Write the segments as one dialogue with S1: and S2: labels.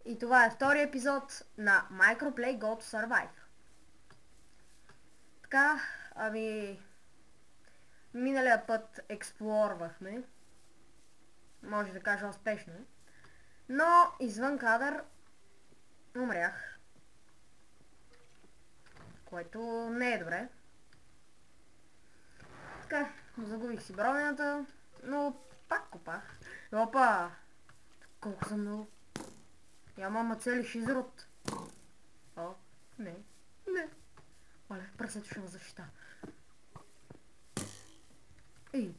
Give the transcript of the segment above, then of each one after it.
S1: И това е втори епизод на Microplay Go to Survive. Така, миналия път експлорвахме, може да кажа успешно, но извън кадър умрях, което не е добре. Така, загубих си бронята, но пак копах. Опа! Колко съм много. Я мама цели шизрот. О, не. Оле, прасето ще ме защита. Ей!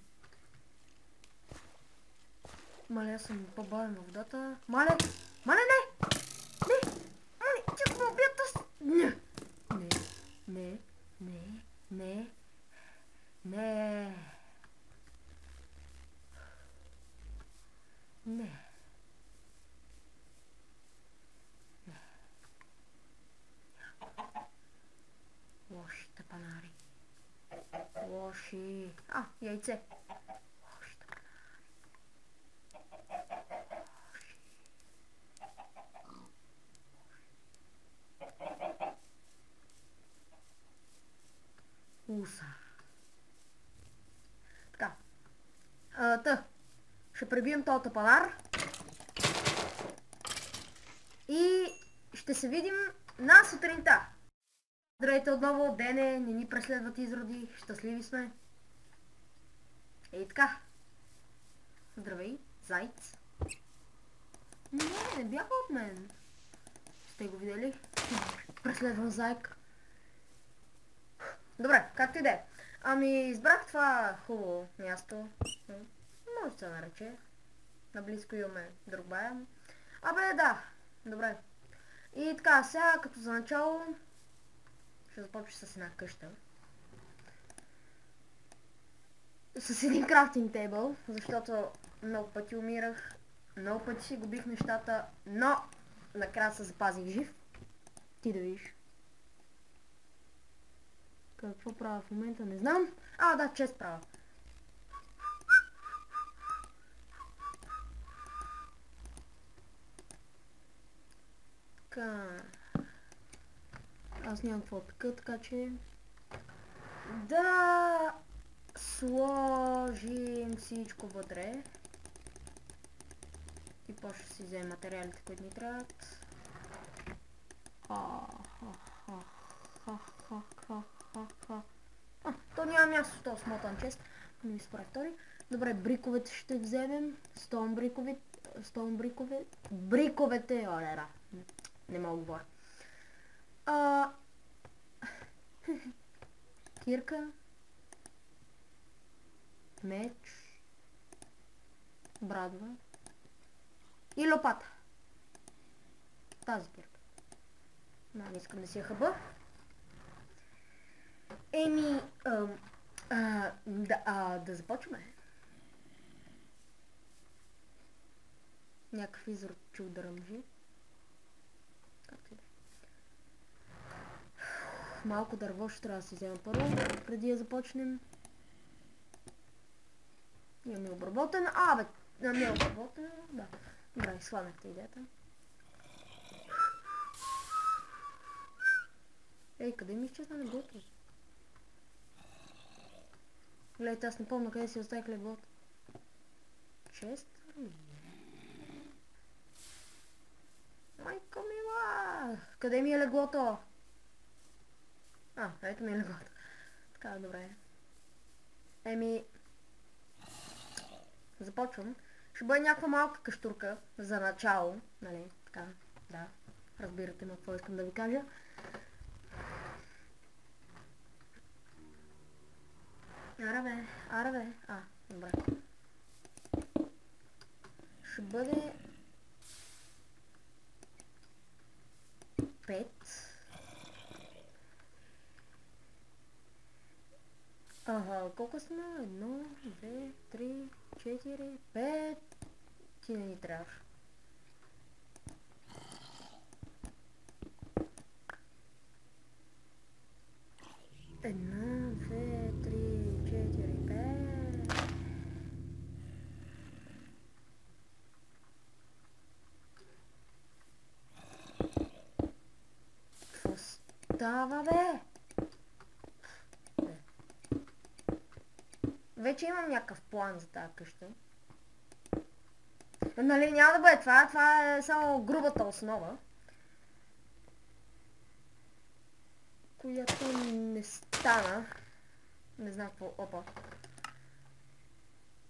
S1: Мале, аз съм по-бавен във водата. Мале! Мале, не! Не! Мале, че ме убият аз! Не! Не! Не! Не! Не! Не! Лоши тъпанари. Лоши. Яйце. Лоши тъпанари. Уса. Така. Ще пребием този тъпанар. И ще се видим на сутринта. Здравейте отново, Дене, не ни преследват изроди, щастливи сме. Ей така. Здравей, зайц. Не бяга от мен. Сте го видели? Преследвам зайка. Добре, както и да е. Избрах това хубаво място. Може да се нарече. Наблизко имаме друг бая. Да, добре. И така, сега като за начало ще започна с една къща. С един крафтинг тейбъл, защото много пъти умирах, много пъти си губих нещата, но накрая се запазих жив. Ти да видиш. Какво правя в момента, не знам. Да, чест правя. Така. Аз нямам какво така че да сложим всичко вътре. И после ще си вземем материалите, които ни трябват. То няма място в този смотан чест. Не ми според втори. Добре, бриковете ще вземем. Стоун бриковете. Олера. Не мога да говоря. Кирка. Меч. Брадва. И лопата. Тази кирка. Не искам да си я хъба. Да започваме. Някакъв изрод чух да ръмжи. Както и да е. Малко дърво ще трябва да си взема първо, преди да започнем. Имаме обработен. Не е обработен. Да. Добре, слагнахте идеята. Ей, къде ми изчезна леглото? Гледайте, аз не помня къде си оставих леглото. Чест ли? Майко мила! Къде ми е леглото? Ето ми е леглото. Така, добре. Започвам. Ще бъде някаква малка каштурка за начало. Нали, така, да. Разбирате ме какво искам да ви кажа. Аре бе. Добре. Ще бъде 5. Колко сме? 1, 2, 3, 4, 5. Ти не ни трябваш. Една, 2, 3, 4, 5. става, бе? Вече имам някакъв план за тази къща. Нали, няма да бъде това, това е само грубата основа. Която не стана. Не знам какво. Опа.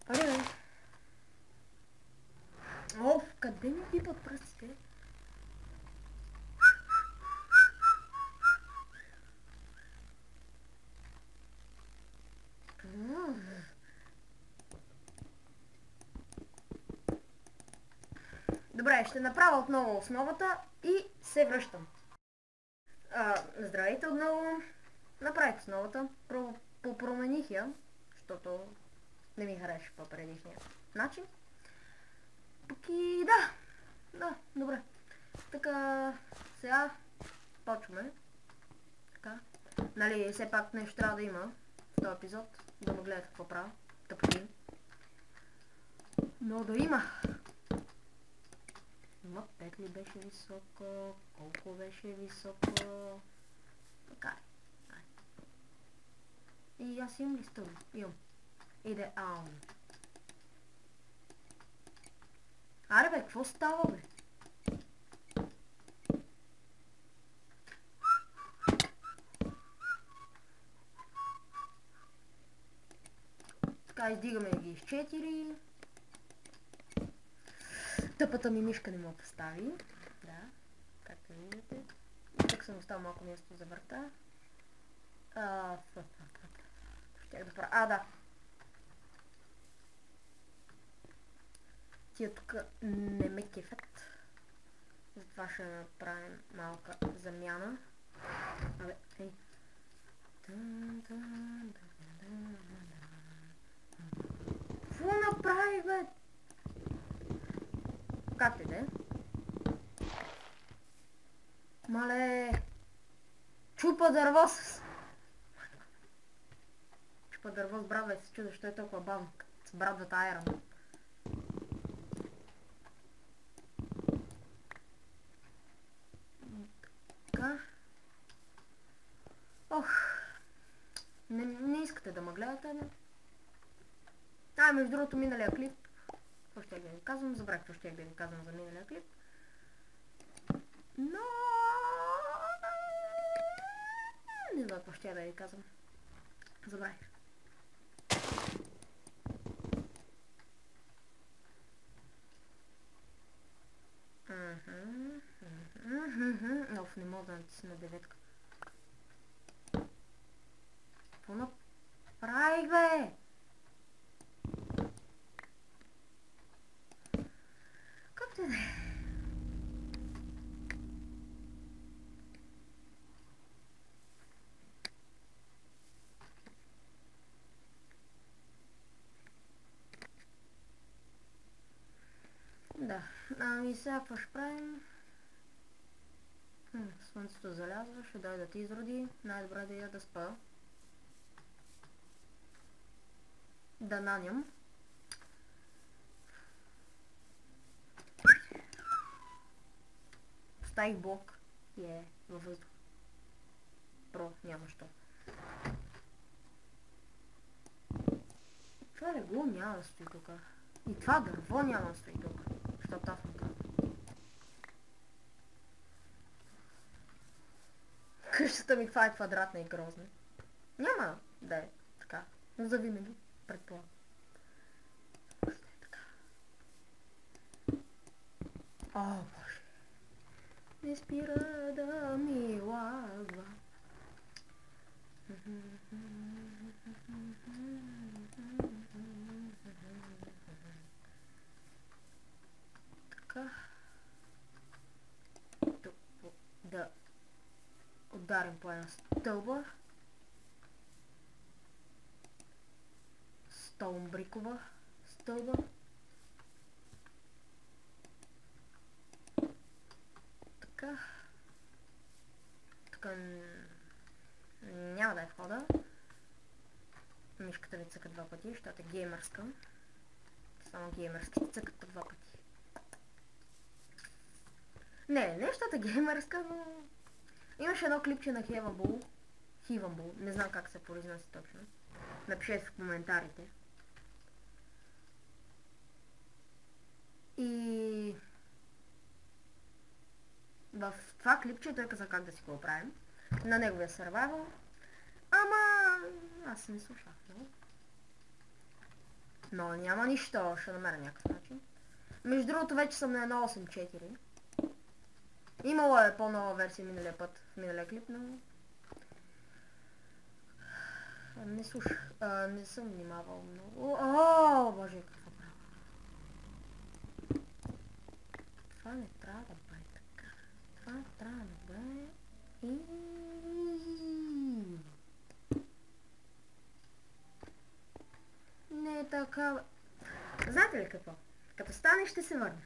S1: Аре, оф, къде ми пипат пръстите? Добре, ще направя отново основата и се връщам. Здравейте отново. Направих основата. Промених я, защото не ми хареше по предишния начин. Пък и да, добре. Така, сега почваме. Така. Нали, все пак нещо трябва да има в този епизод, да ме гледат какво правя. Тъпки. Но да има. Има 5 ли беше високо? Колко беше високо? Така. И аз имам ли стълби? Имам. Идеално. Аре бе, какво става бе? Така, издигаме ги с 4. Тъпата ми мишка не мога да постави. Да, както виждате. Тук съм оставил малко място за врата. Щях да правя. Да. Тия тук не ме кефят. Затова ще направим малка замяна. Абе, ей. Какво направи, бе? Как ти де? Мале! Чупа дърво с... Чупа дърво с брадва и се чуда, що е толкова бавно с брадвата айрон. Така. Ох! Не искате да ме гледате, бе? Между другото, миналия клип. Какво ще да ви казвам? Забрах какво ще да ви казвам за миналия клип. Но... не знам какво ще да ви казвам. Забравих. Оф, не мога да натисна деветка. Какво направих, бе? Как те да е? Да, ами сега какво ще правим? Слънцето залязва, ще дойдат изроди. Най-добре да я да спа. Да наням. Поставих блок и е във въздух. Няма що. Това легло няма да стои тук. И това дърво няма да стои тук. Защото аз му казвам. Къщата ми това е квадратна и грозна. Няма да е така. Но завинаги, предполагам. Ще е така. О, Боже. Не спира да ми лагва. Така. Тук да ударим по една стълба. Столбрикова стълба. Така. Тук няма да е входа. Мишката ми цъка два пъти, защото е геймърска. Само геймърски цъкат два пъти. Не, защото е геймърска, но... Имаше едно клипче на Хивамбул. Хивамбул, не знам как се произнася точно. Напишете в коментарите. И в това клипче той каза как да си го оправим. На неговия survival. Ама аз не слушах, no? Но няма нищо, ще намеря някакъв начин. Между другото вече съм на 1.8.4. Имало е по-нова версия миналия път, в миналия клип, но... Не слушах, не съм внимавал много. О, боже, какво правя? Това не трябва да бъде така. Това трябва да бъде... Не е така... Знаете ли какво? Като стане ще се върна.